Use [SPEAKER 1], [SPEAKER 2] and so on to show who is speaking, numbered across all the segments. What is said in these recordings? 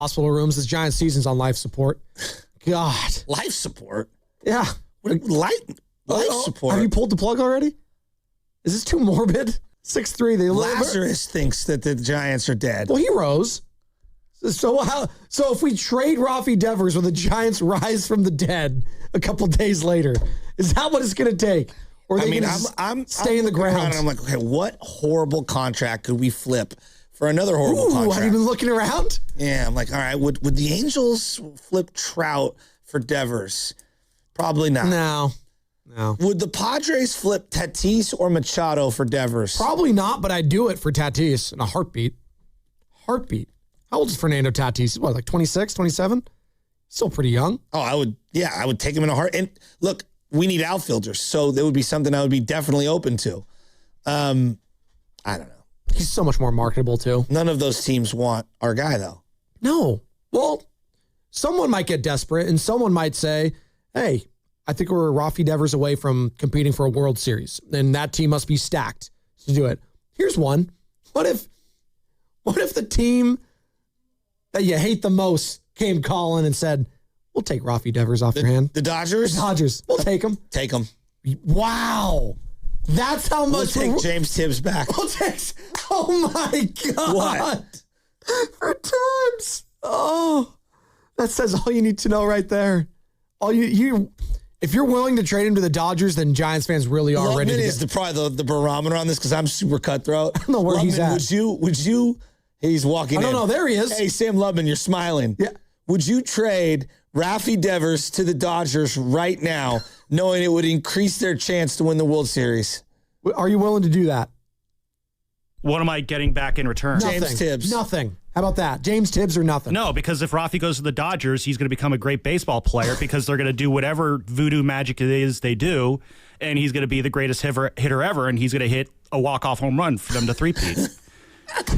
[SPEAKER 1] hospital rooms. This Giants season's on life support. God.
[SPEAKER 2] Life support?
[SPEAKER 1] Yeah.
[SPEAKER 2] Life support?
[SPEAKER 1] Have you pulled the plug already? Is this too morbid? 6'3".
[SPEAKER 2] Lazarus thinks that the Giants are dead.
[SPEAKER 1] Well, he rose. So if we trade Raffy Devers, will the Giants rise from the dead a couple days later? Is that what it's going to take? Or I'm stay in the ground?
[SPEAKER 2] And I'm like, okay, what horrible contract could we flip for another horrible contract?
[SPEAKER 1] Have you been looking around?
[SPEAKER 2] Yeah, I'm like, all right, would the Angels flip Trout for Devers? Probably not.
[SPEAKER 1] No.
[SPEAKER 2] Would the Padres flip Tatis or Machado for Devers?
[SPEAKER 1] Probably not, but I'd do it for Tatis in a heartbeat. How old is Fernando Tatis? What, like 26, 27? Still pretty young.
[SPEAKER 2] Oh, I would take him in a heart. And look, we need outfielders, so that would be something I would be definitely open to. I don't know.
[SPEAKER 1] He's so much more marketable, too.
[SPEAKER 2] None of those teams want our guy, though.
[SPEAKER 1] No. Well, someone might get desperate, and someone might say, hey, I think we're Raffy Devers away from competing for a World Series, and that team must be stacked to do it. Here's one. What if the team that you hate the most came calling and said, we'll take Raffy Devers off your hand?
[SPEAKER 2] The Dodgers?
[SPEAKER 1] The Dodgers. We'll take him.
[SPEAKER 2] Take him.
[SPEAKER 1] Wow. That's how much
[SPEAKER 2] we'll take James Tibbs back.
[SPEAKER 1] We'll take. Oh, my God.
[SPEAKER 2] What?
[SPEAKER 1] For Tibbs. Oh, that says all you need to know right there. All you if you're willing to trade him to the Dodgers, then Giants fans really are ready to get.
[SPEAKER 2] Is probably the barometer on this because I'm super cutthroat.
[SPEAKER 1] I don't know where he's at.
[SPEAKER 2] Would you? He's walking in.
[SPEAKER 1] I don't know. There he is.
[SPEAKER 2] Hey, Sam Lubman, you're smiling.
[SPEAKER 1] Yeah.
[SPEAKER 2] Would you trade Raffy Devers to the Dodgers right now, knowing it would increase their chance to win the World Series?
[SPEAKER 1] Are you willing to do that?
[SPEAKER 3] What am I getting back in return?
[SPEAKER 2] James Tibbs.
[SPEAKER 1] Nothing. How about that? James Tibbs or nothing?
[SPEAKER 3] No, because if Raffy goes to the Dodgers, he's going to become a great baseball player because they're going to do whatever voodoo magic it is they do, and he's going to be the greatest hitter ever, and he's going to hit a walk-off home run for them to three-peat.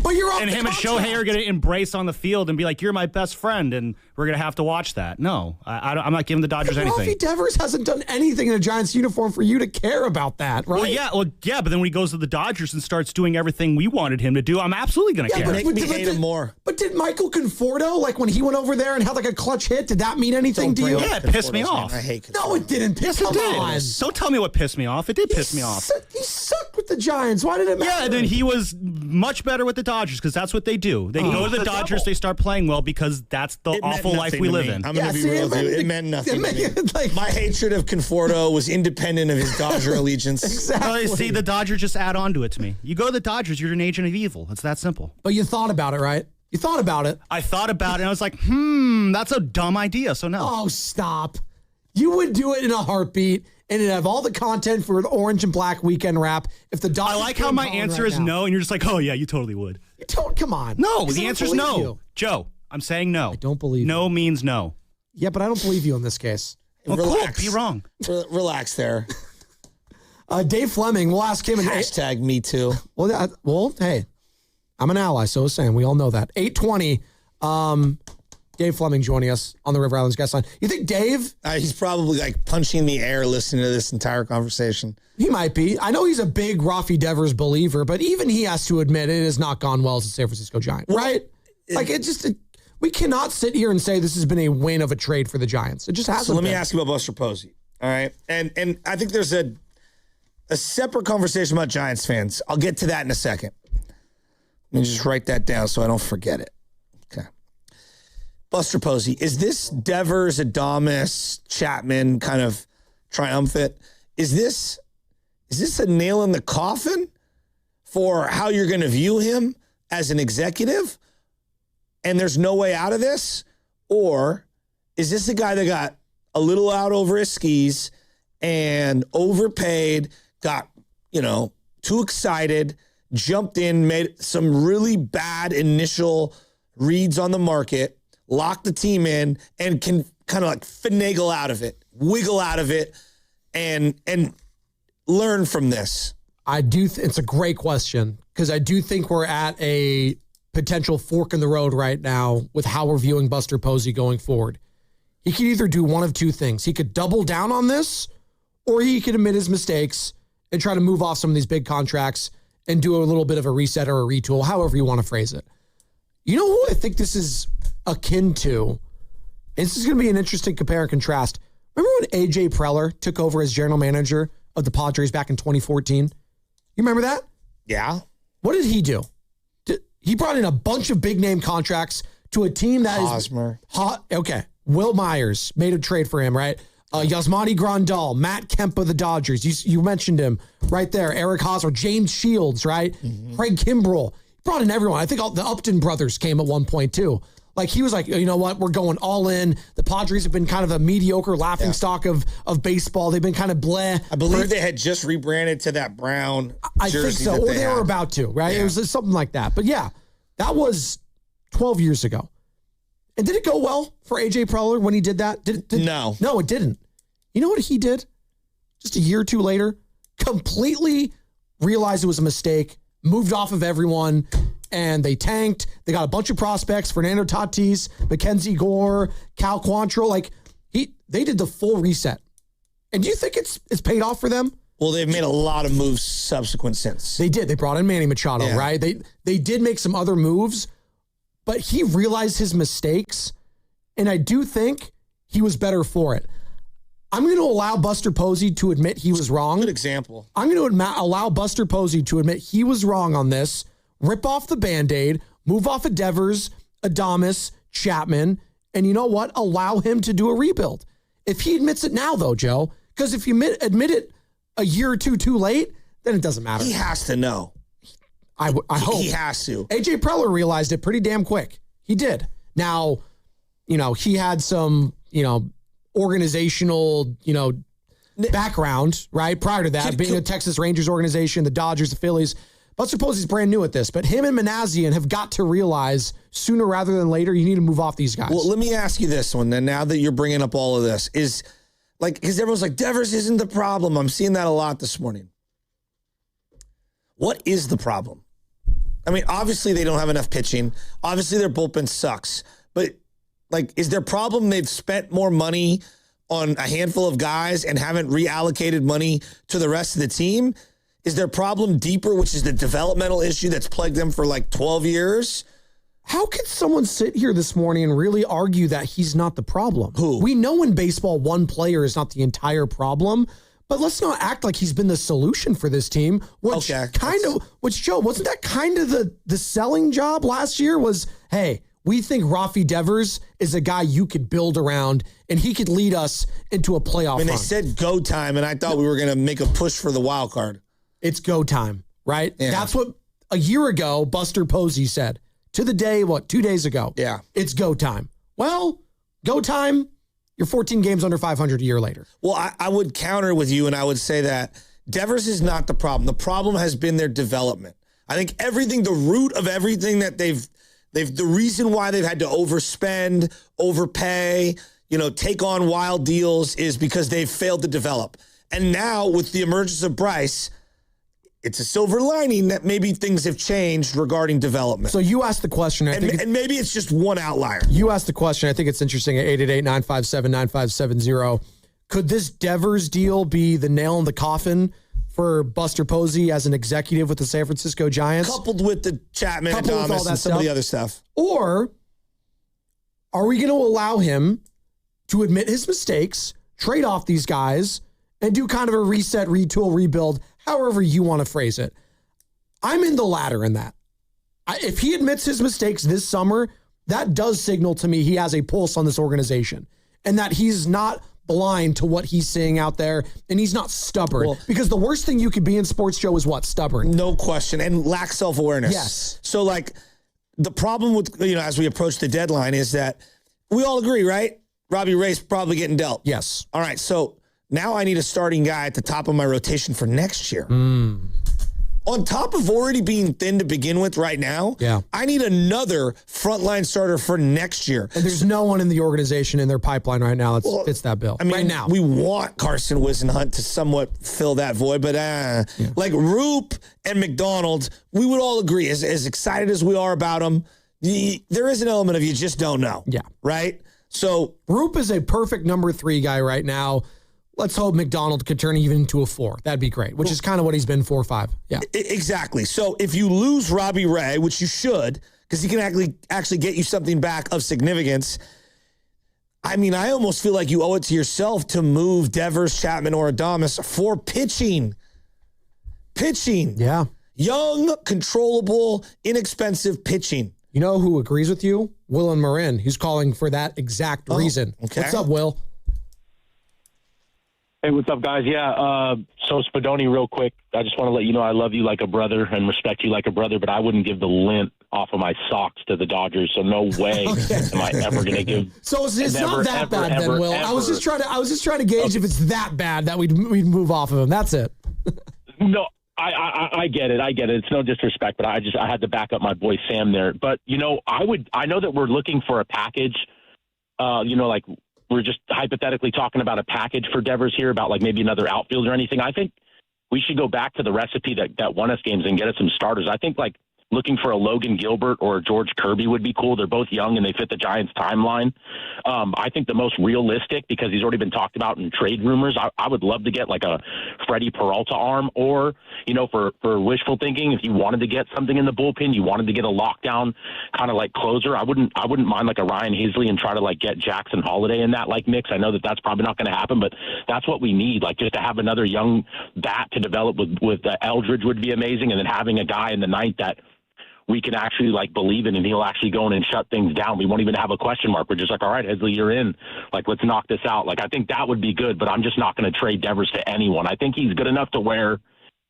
[SPEAKER 1] But you're on
[SPEAKER 3] and him
[SPEAKER 1] contract.
[SPEAKER 3] And Shohei are going to embrace on the field and be like, you're my best friend, and we're going to have to watch that. No, I'm not giving the Dodgers anything.
[SPEAKER 1] Raffy Devers hasn't done anything in a Giants uniform for you to care about that, right?
[SPEAKER 3] Well, yeah, but then when he goes to the Dodgers and starts doing everything we wanted him to do, I'm absolutely going to care.
[SPEAKER 2] Make me hate him more.
[SPEAKER 1] But did Michael Conforto, like when he went over there and had like a clutch hit, did that mean anything to you?
[SPEAKER 3] Yeah, it pissed me off.
[SPEAKER 2] I hate Conforto.
[SPEAKER 1] No, it didn't.
[SPEAKER 3] Yes, it did. Don't tell me what pissed me off. It did piss me off.
[SPEAKER 1] He sucked with the Giants. Why did it matter?
[SPEAKER 3] Yeah, and then he was much better with the Dodgers because that's what they do. They go to the Dodgers, they start playing well because that's the awful life we live in.
[SPEAKER 2] I'm going to be real with you. It meant nothing to me. My hatred of Conforto was independent of his Dodger allegiance.
[SPEAKER 1] Exactly.
[SPEAKER 3] See, the Dodgers just add on to it to me. You go to the Dodgers, you're an agent of evil. It's that simple.
[SPEAKER 1] But you thought about it, right? You thought about it.
[SPEAKER 3] I thought about it, and I was like, that's a dumb idea, so no.
[SPEAKER 1] Oh, stop. You would do it in a heartbeat, and it'd have all the content for an orange and black weekend wrap. If the Dodgers
[SPEAKER 3] I like how my answer is no, and you're just like, oh, yeah, you totally would.
[SPEAKER 1] You don't, come on.
[SPEAKER 3] No, the answer is no.
[SPEAKER 1] You.
[SPEAKER 3] Joe, I'm saying no.
[SPEAKER 1] I don't believe
[SPEAKER 3] no
[SPEAKER 1] you.
[SPEAKER 3] means no.
[SPEAKER 1] Yeah, but I don't believe you in this case.
[SPEAKER 3] Well,
[SPEAKER 2] relax.
[SPEAKER 3] Cool, be wrong.
[SPEAKER 2] Relax there.
[SPEAKER 1] Dave Fleming, we'll ask him.
[SPEAKER 2] Hashtag me too.
[SPEAKER 1] Well, hey, I'm an ally, so is Sam. We all know that. 820, Dave Fleming joining us on the River Islands guest line. You think Dave?
[SPEAKER 2] He's probably like punching the air listening to this entire conversation.
[SPEAKER 1] He might be. I know he's a big Raffy Devers believer, but even he has to admit it has not gone well as a San Francisco Giant, right? We cannot sit here and say this has been a win of a trade for the Giants. It just hasn't.
[SPEAKER 2] So let me ask you about Buster Posey. All right. And I think there's a separate conversation about Giants fans. I'll get to that in a second. Let me just write that down so I don't forget it. Okay. Buster Posey, is this Devers, Adames, Chapman kind of triumphant? Is this a nail in the coffin for how you're going to view him as an executive? And there's no way out of this? Or is this a guy that got a little out over his skis and overpaid, got, too excited, jumped in, made some really bad initial reads on the market, locked the team in, and can kind of like finagle out of it, wiggle out of it, and learn from this?
[SPEAKER 1] I do. It's a great question because I do think we're at a potential fork in the road right now with how we're viewing Buster Posey going forward. He could either do one of two things. He could double down on this, or he could admit his mistakes and try to move off some of these big contracts and do a little bit of a reset or a retool, however you want to phrase it. You know who I think this is akin to, and this is going to be an interesting compare and contrast. Remember when AJ Preller took over as general manager of the Padres back in 2014? You remember that?
[SPEAKER 2] Yeah.
[SPEAKER 1] What did he do? He brought in a bunch of big name contracts to a team that
[SPEAKER 2] Hosmer.
[SPEAKER 1] Okay. Will Myers made a trade for him, right? Yasmani Grandal, Matt Kemp of the Dodgers. You mentioned him right there. Eric Hosmer, James Shields, right? Mm-hmm. Craig Kimbrell. Brought in everyone. I think all the Upton brothers came at one point too. Like he was like, you know what? We're going all in. The Padres have been kind of a mediocre laughingstock of baseball. They've been kind of bleh.
[SPEAKER 2] I believe they had just rebranded to that brown
[SPEAKER 1] I think
[SPEAKER 2] jersey
[SPEAKER 1] so.
[SPEAKER 2] that
[SPEAKER 1] Or they were about to, right?
[SPEAKER 2] Yeah.
[SPEAKER 1] It was something like that. But yeah, that was 12 years ago. And did it go well for AJ Preller when he did that?
[SPEAKER 2] No.
[SPEAKER 1] No, it didn't. You know what he did? Just a year or two later, completely realized it was a mistake, moved off of everyone, and they tanked. They got a bunch of prospects, Fernando Tatis, Mackenzie Gore, Cal Quantrill. Like they did the full reset. And do you think it's paid off for them?
[SPEAKER 2] Well, they've made a lot of moves subsequent since.
[SPEAKER 1] They did. They brought in Manny Machado, right? They did make some other moves, but he realized his mistakes, and I do think he was better for it. I'm going to allow Buster Posey to admit he was wrong.
[SPEAKER 2] Good example.
[SPEAKER 1] I'm going to allow Buster Posey to admit he was wrong on this, rip off the Band-Aid, move off of Devers, Adames, Chapman, and you know what? Allow him to do a rebuild. If he admits it now, though, Joe, because if you admit it a year or two too late, then it doesn't matter.
[SPEAKER 2] He has to know.
[SPEAKER 1] I hope.
[SPEAKER 2] He has to.
[SPEAKER 1] AJ Preller realized it pretty damn quick. He did. Now, he had some, organizational, background, right? Prior to that, being a Texas Rangers organization, the Dodgers, the Phillies. Buster Posey's brand new at this, but him and Manassian have got to realize sooner rather than later, you need to move off these guys.
[SPEAKER 2] Well, let me ask you this one then, now that you're bringing up all of this, is like, because everyone's like, Devers isn't the problem. I'm seeing that a lot this morning. What is the problem? I mean, obviously they don't have enough pitching. Obviously their bullpen sucks. But, like, is their problem they've spent more money on a handful of guys and haven't reallocated money to the rest of the team? Is their problem deeper, which is the developmental issue that's plagued them for like 12 years?
[SPEAKER 1] How could someone sit here this morning and really argue that he's not the problem?
[SPEAKER 2] Who?
[SPEAKER 1] We know in baseball, one player is not the entire problem, but let's not act like he's been the solution for this team. Which Joe, wasn't that kind of the selling job last year was, hey, we think Raffy Devers is a guy you could build around and he could lead us into a playoff run.
[SPEAKER 2] They said go time, and I thought we were going to make a push for the wild card.
[SPEAKER 1] It's go time, right?
[SPEAKER 2] Yeah.
[SPEAKER 1] That's what a year ago Buster Posey said. To the day, 2 days ago?
[SPEAKER 2] Yeah.
[SPEAKER 1] It's go time. Well, go time, you're 14 games under 500 a year later.
[SPEAKER 2] Well, I would counter with you, and I would say that Devers is not the problem. The problem has been their development. I think the root of everything that the reason why they've had to overspend, overpay, take on wild deals is because they've failed to develop. And now with the emergence of Bryce, it's a silver lining that maybe things have changed regarding development.
[SPEAKER 1] So you asked the question.
[SPEAKER 2] And maybe it's just one outlier.
[SPEAKER 1] You asked the question. I think it's interesting at 888-957-9570. Could this Devers deal be the nail in the coffin for Buster Posey as an executive with the San Francisco Giants?
[SPEAKER 2] Coupled with the Chapman and Thomas and some of the other stuff.
[SPEAKER 1] Or are we going to allow him to admit his mistakes, trade off these guys, and do kind of a reset, retool, rebuild, however you want to phrase it? I'm in the latter in that. If he admits his mistakes this summer, that does signal to me he has a pulse on this organization and that he's not blind to what he's seeing out there and he's not stubborn. Because the worst thing you could be in sports, Joe, is what? Stubborn.
[SPEAKER 2] No question. And lack self-awareness.
[SPEAKER 1] Yes.
[SPEAKER 2] So, like, the problem with, as we approach the deadline is that we all agree, right? Robbie Ray's probably getting dealt.
[SPEAKER 1] Yes.
[SPEAKER 2] All right, so now I need a starting guy at the top of my rotation for next year. On top of already being thin to begin with right now, I need another frontline starter for next year.
[SPEAKER 1] And there's no one in the organization in their pipeline right now that fits that bill.
[SPEAKER 2] I mean,
[SPEAKER 1] right now.
[SPEAKER 2] We want Carson Whisenhunt to somewhat fill that void, but like Roop and McDonald, we would all agree, as excited as we are about them, there is an element of you just don't know. Yeah. Right? So
[SPEAKER 1] Roop is a perfect number 3 guy right now. Let's hope McDonald could turn even into a 4. That'd be great, which is kind of what he's been 4 or 5. Yeah.
[SPEAKER 2] Exactly. So if you lose Robbie Ray, which you should, because he can actually get you something back of significance. I mean, I almost feel like you owe it to yourself to move Devers, Chapman, or Adames for pitching. Pitching.
[SPEAKER 1] Yeah.
[SPEAKER 2] Young, controllable, inexpensive pitching.
[SPEAKER 1] You know who agrees with you? Will Morin. He's calling for that exact reason.
[SPEAKER 2] Okay.
[SPEAKER 1] What's up, Will?
[SPEAKER 4] Hey, what's up, guys? Yeah, so Spadoni, real quick, I just want to let you know I love you like a brother and respect you like a brother, but I wouldn't give the lint off of my socks to the Dodgers, so no way am I ever going to give.
[SPEAKER 1] So it's not that bad then, Will. I was just trying to gauge if it's that bad that we'd move off of him. That's it.
[SPEAKER 4] No, I get it. I get it. It's no disrespect, but I had to back up my boy Sam there. But, you know, I know that we're looking for a package, like we're just hypothetically talking about a package for Devers here about like maybe another outfield or anything. I think we should go back to the recipe that won us games and get us some starters. I think like looking for a Logan Gilbert or a George Kirby would be cool. They're both young and they fit the Giants timeline. I think the most realistic, because he's already been talked about in trade rumors, I would love to get like a Freddy Peralta arm, or, you know, for wishful thinking, if you wanted to get something in the bullpen, you wanted to get a lockdown kind of like closer, I wouldn't mind like a Ryan Hazley and try to like get Jackson Holiday in that like mix. I know that that's probably not going to happen, but that's what we need. Like just to have another young bat to develop with Eldridge would be amazing. And then having a guy in the ninth that we can actually like believe in, and he'll actually go in and shut things down. We won't even have a question mark. We're just like, all right, Hesley, you're in. Like, let's knock this out. Like, I think that would be good, but I'm just not going to trade Devers to anyone. I think he's good enough to where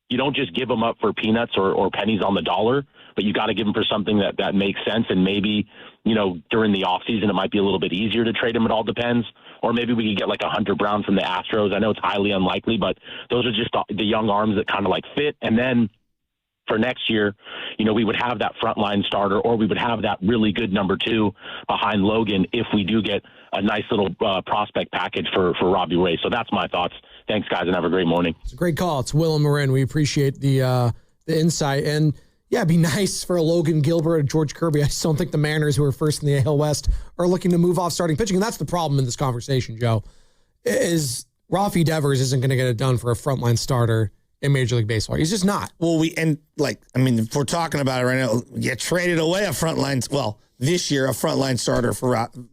[SPEAKER 4] you don't just give him up for peanuts or pennies on the dollar, but you got to give him for something that makes sense. And maybe, you know, during the offseason, it might be a little bit easier to trade him. It all depends. Or maybe we could get like a Hunter Brown from the Astros. I know it's highly unlikely, but those are just the young arms that kind of like fit. And then for next year, you know, we would have that frontline starter, or we would have that really good number two behind Logan if we do get a nice little prospect package for Robbie Ray. So that's my thoughts. Thanks, guys, and have a great morning.
[SPEAKER 1] It's a great call. It's Will Morin. We appreciate the insight. And, yeah, it'd be nice for a Logan Gilbert or George Kirby. I just don't think the Mariners, who are first in the AL West, are looking to move off starting pitching. And that's the problem in this conversation, Joe, is Raffy Devers isn't going to get it done for a frontline starter in Major League Baseball. He's just not.
[SPEAKER 2] Well, if we're talking about it right now, you traded away this year, a frontline starter for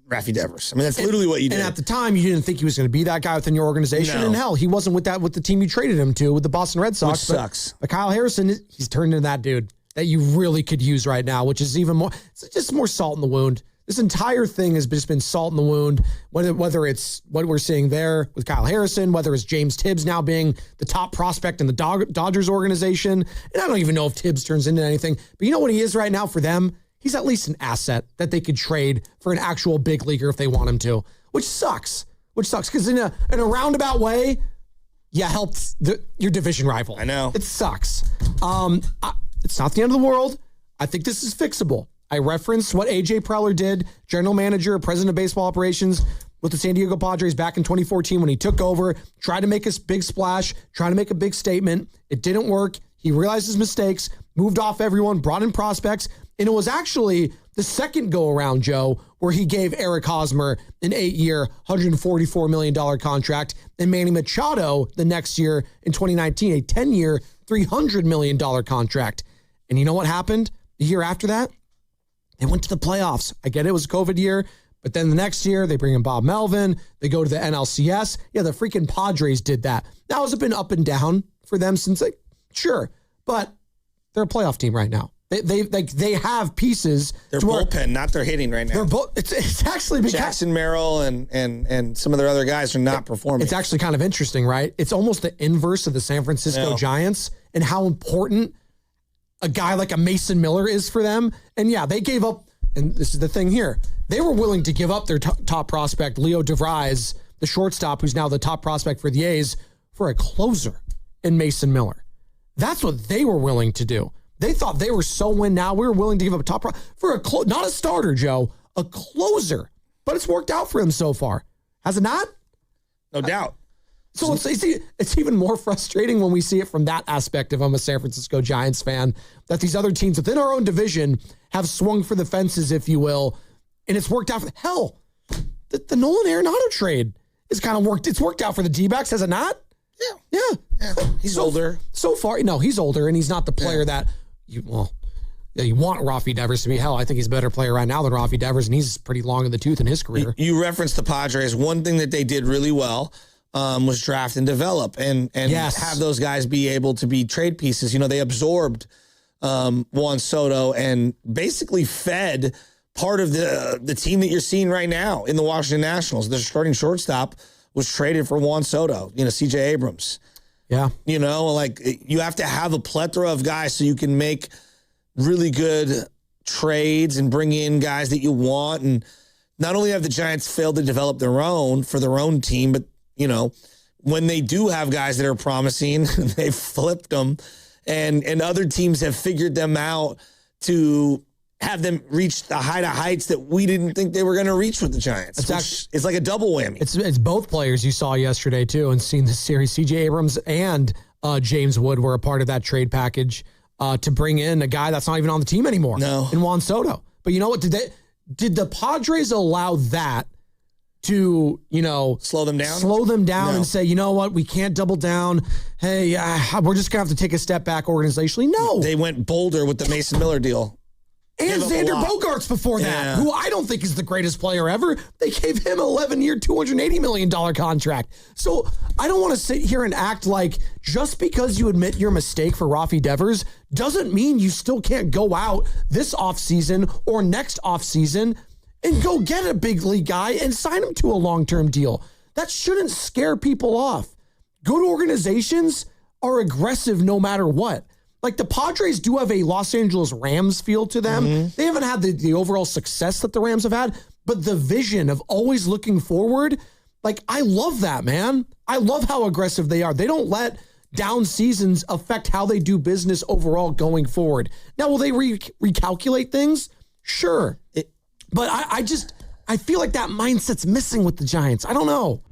[SPEAKER 2] Raffy Devers. I mean, that's literally what you did.
[SPEAKER 1] And at the time, you didn't think he was going to be that guy within your organization.
[SPEAKER 2] No.
[SPEAKER 1] And hell, he wasn't with the team you traded him to, with the Boston Red Sox.
[SPEAKER 2] Which sucks.
[SPEAKER 1] But Kyle Harrison, he's turned into that dude that you really could use right now, which is even more, it's just more salt in the wound. This entire thing has just been salt in the wound, whether it's what we're seeing there with Kyle Harrison, whether it's James Tibbs now being the top prospect in the Dodgers organization. And I don't even know if Tibbs turns into anything, but you know what he is right now for them? He's at least an asset that they could trade for an actual big leaguer if they want him to, which sucks because in a roundabout way, you helped your division rival.
[SPEAKER 2] I know.
[SPEAKER 1] It sucks. It's not the end of the world. I think this is fixable. I referenced what AJ Preller did, general manager, president of baseball operations with the San Diego Padres back in 2014 when he took over, tried to make a big splash, tried to make a big statement. It didn't work. He realized his mistakes, moved off everyone, brought in prospects, and it was actually the second go-around, Joe, where he gave Eric Hosmer an 8-year, $144 million contract, and Manny Machado the next year in 2019, a 10-year, $300 million contract. And you know what happened the year after that? They went to the playoffs. I get it was a COVID year, but then the next year they bring in Bob Melvin. They go to the NLCS. Yeah, the freaking Padres did that. Now, has it been up and down for them since? Sure, but they're a playoff team right now. They have pieces.
[SPEAKER 2] Their bullpen, not their hitting right now.
[SPEAKER 1] It's actually because
[SPEAKER 2] Jackson Merrill and some of their other guys are not performing.
[SPEAKER 1] It's actually kind of interesting, right? It's almost the inverse of the San Francisco Giants and how important a guy like a Mason Miller is for them. And yeah, they gave up, and this is the thing here, they were willing to give up their top prospect, Leo DeVries, the shortstop, who's now the top prospect for the A's, for a closer in Mason Miller. That's what they were willing to do. They thought they were so win now. We were willing to give up a top for not a starter, Joe, a closer. But it's worked out for him so far. Has it not?
[SPEAKER 2] No doubt.
[SPEAKER 1] So it's even more frustrating when we see it from that aspect if I'm a San Francisco Giants fan, that these other teams within our own division have swung for the fences, if you will, and it's worked out for hell. The Nolan Arenado trade is kind of worked. It's worked out for the D-backs, has it not? Yeah.
[SPEAKER 2] He's older.
[SPEAKER 1] So far, no, he's older, and he's not the player that you want Raffy Devers to be. Hell, I think he's a better player right now than Raffy Devers, and he's pretty long in the tooth in his career.
[SPEAKER 2] You referenced the Padres. One thing that they did really well was draft and develop and have those guys be able to be trade pieces. You know, they absorbed Juan Soto and basically fed part of the team that you're seeing right now in the Washington Nationals. Their starting shortstop was traded for Juan Soto, CJ Abrams.
[SPEAKER 1] Yeah.
[SPEAKER 2] You have to have a plethora of guys so you can make really good trades and bring in guys that you want. And not only have the Giants failed to develop their own for their own team, but, when they do have guys that are promising, they've flipped them. And other teams have figured them out to have them reach the heights that we didn't think they were going to reach with the Giants. It's like a double whammy.
[SPEAKER 1] It's both players you saw yesterday, too, and seeing this series. C.J. Abrams and James Wood were a part of that trade package to bring in a guy that's not even on the team anymore.
[SPEAKER 2] No.
[SPEAKER 1] In Juan Soto. But you know what? Did the Padres allow that to,
[SPEAKER 2] slow them down?
[SPEAKER 1] Slow them down
[SPEAKER 2] No.
[SPEAKER 1] and say, you know what? We can't double down. Hey, we're just going to have to take a step back organizationally. No.
[SPEAKER 2] They went bolder with the Mason Miller deal.
[SPEAKER 1] And Xander Bogaerts before that, who I don't think is the greatest player ever. They gave him an 11-year, $280 million contract. So I don't want to sit here and act like just because you admit your mistake for Raffy Devers doesn't mean you still can't go out this offseason or next offseason and go get a big league guy and sign him to a long-term deal. That shouldn't scare people off. Good organizations are aggressive no matter what. Like the Padres do have a Los Angeles Rams feel to them. Mm-hmm. They haven't had the overall success that the Rams have had, but the vision of always looking forward, I love that, man. I love how aggressive they are. They don't let down seasons affect how they do business overall going forward. Now, will they recalculate things? Sure. But I feel like that mindset's missing with the Giants. I don't know.